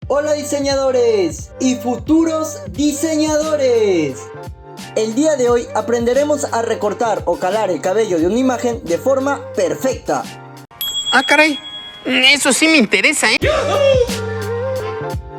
Hola diseñadores y futuros diseñadores. El día de hoy aprenderemos a recortar o calar el cabello de una imagen de forma perfecta. Ah, caray, eso sí me interesa, ¿eh?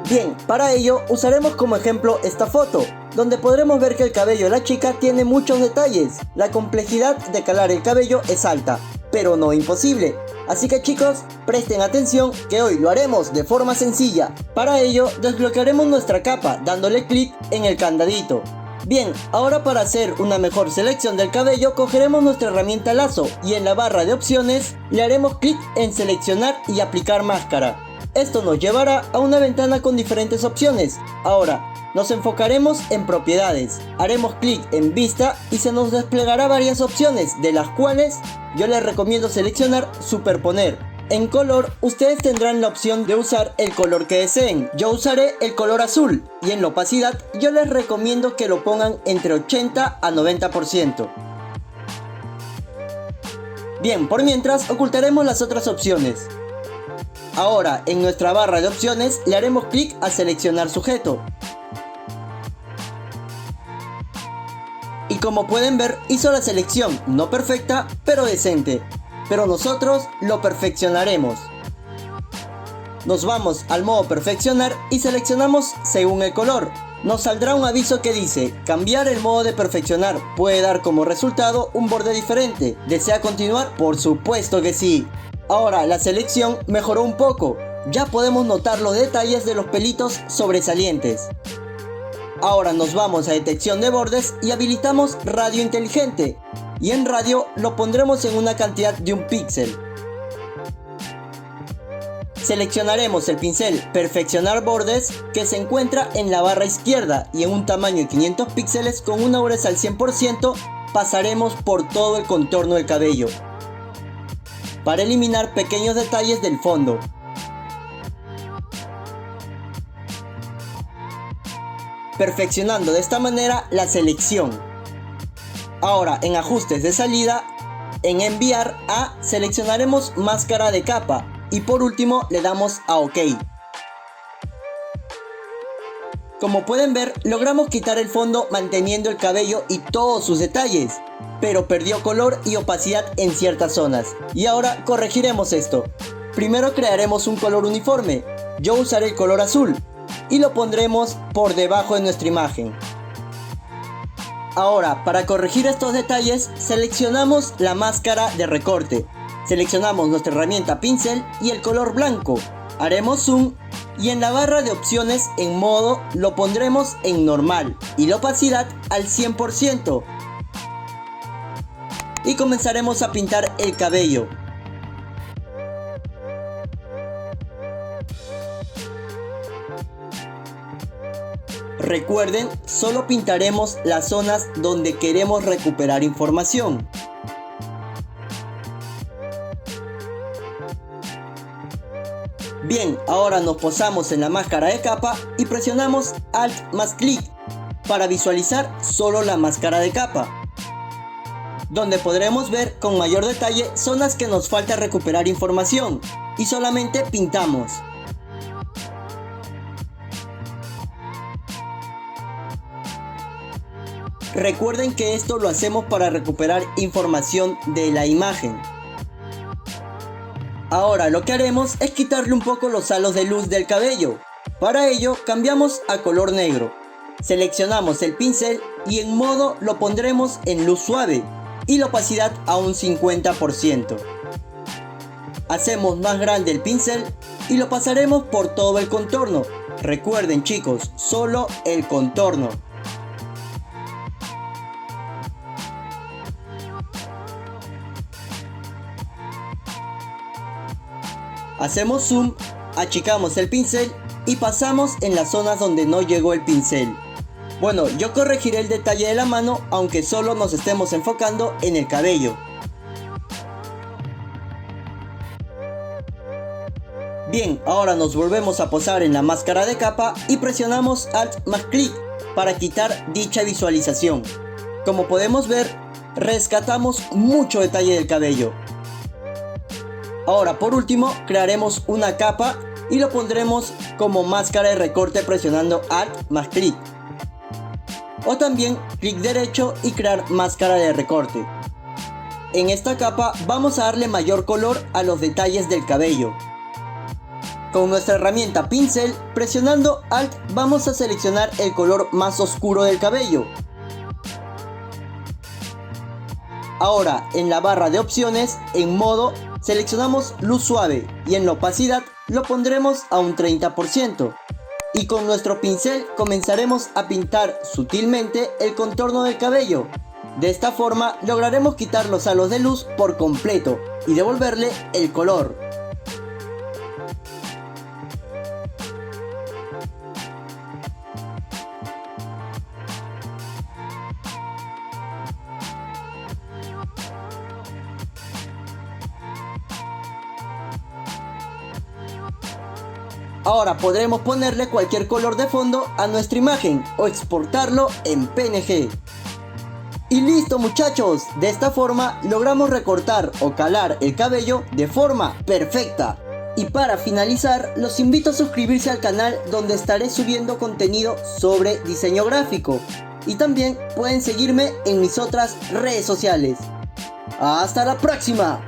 Bien, para ello usaremos como ejemplo esta foto, donde podremos ver que el cabello de la chica tiene muchos detalles. La complejidad de calar el cabello es alta, pero no imposible. Así que chicos, presten atención que hoy lo haremos de forma sencilla. Para ello desbloquearemos nuestra capa dándole clic en el candadito. Bien, ahora para hacer una mejor selección del cabello cogeremos nuestra herramienta lazo y en la barra de opciones le haremos clic en seleccionar y aplicar máscara. Esto nos llevará a una ventana con diferentes opciones. Ahora, nos enfocaremos en propiedades. Haremos clic en vista y se nos desplegará varias opciones, de las cuales yo les recomiendo seleccionar superponer. En color, ustedes tendrán la opción de usar el color que deseen. Yo usaré el color azul y en la opacidad yo les recomiendo que lo pongan entre 80 a 90%. Bien, por mientras ocultaremos las otras opciones. Ahora, en nuestra barra de opciones le haremos clic a seleccionar sujeto. Y como pueden ver, hizo la selección, no perfecta, pero decente. Pero nosotros lo perfeccionaremos. Nos vamos al modo perfeccionar y seleccionamos según el color. Nos saldrá un aviso que dice, cambiar el modo de perfeccionar puede dar como resultado un borde diferente. ¿Desea continuar? Por supuesto que sí. Ahora la selección mejoró un poco, ya podemos notar los detalles de los pelitos sobresalientes. Ahora nos vamos a detección de bordes y habilitamos radio inteligente, y en radio lo pondremos en una cantidad de 1 píxel. Seleccionaremos el pincel perfeccionar bordes que se encuentra en la barra izquierda y en un tamaño de 500 píxeles con una dureza al 100% pasaremos por todo el contorno del cabello, para eliminar pequeños detalles del fondo. Perfeccionando de esta manera la selección. Ahora en ajustes de salida, en enviar a, seleccionaremos máscara de capa y por último le damos a OK. Como pueden ver, logramos quitar el fondo manteniendo el cabello y todos sus detalles, pero perdió color y opacidad en ciertas zonas. Y ahora corregiremos esto. Primero crearemos un color uniforme. Yo usaré el color azul y lo pondremos por debajo de nuestra imagen. Ahora, para corregir estos detalles, seleccionamos la máscara de recorte. Seleccionamos nuestra herramienta pincel y el color blanco. Haremos zoom y en la barra de opciones en modo lo pondremos en normal y la opacidad al 100%. Y comenzaremos a pintar el cabello. Recuerden, solo pintaremos las zonas donde queremos recuperar información. Bien, ahora nos posamos en la máscara de capa y presionamos Alt más clic para visualizar solo la máscara de capa, donde podremos ver con mayor detalle zonas que nos falta recuperar información y solamente pintamos. Recuerden que esto lo hacemos para recuperar información de la imagen. Ahora lo que haremos es quitarle un poco los halos de luz del cabello. Para ello cambiamos a color negro. Seleccionamos el pincel y en modo lo pondremos en luz suave y la opacidad a un 50%. Hacemos más grande el pincel y lo pasaremos por todo el contorno. Recuerden chicos, solo el contorno. Hacemos zoom, achicamos el pincel y pasamos en las zonas donde no llegó el pincel. Bueno, yo corregiré el detalle de la mano aunque solo nos estemos enfocando en el cabello. Bien, ahora nos volvemos a posar en la máscara de capa y presionamos Alt más clic para quitar dicha visualización. Como podemos ver, rescatamos mucho detalle del cabello. Ahora por último crearemos una capa y lo pondremos como máscara de recorte presionando Alt más clic. O también clic derecho y crear máscara de recorte. En esta capa vamos a darle mayor color a los detalles del cabello. Con nuestra herramienta pincel, presionando Alt vamos a seleccionar el color más oscuro del cabello. Ahora en la barra de opciones, en modo, seleccionamos luz suave y en la opacidad lo pondremos a un 30%. Y con nuestro pincel comenzaremos a pintar sutilmente el contorno del cabello. De esta forma lograremos quitar los halos de luz por completo y devolverle el color. Ahora podremos ponerle cualquier color de fondo a nuestra imagen o exportarlo en PNG. Y listo muchachos, de esta forma logramos recortar o calar el cabello de forma perfecta. Y para finalizar, los invito a suscribirse al canal donde estaré subiendo contenido sobre diseño gráfico. Y también pueden seguirme en mis otras redes sociales. ¡Hasta la próxima!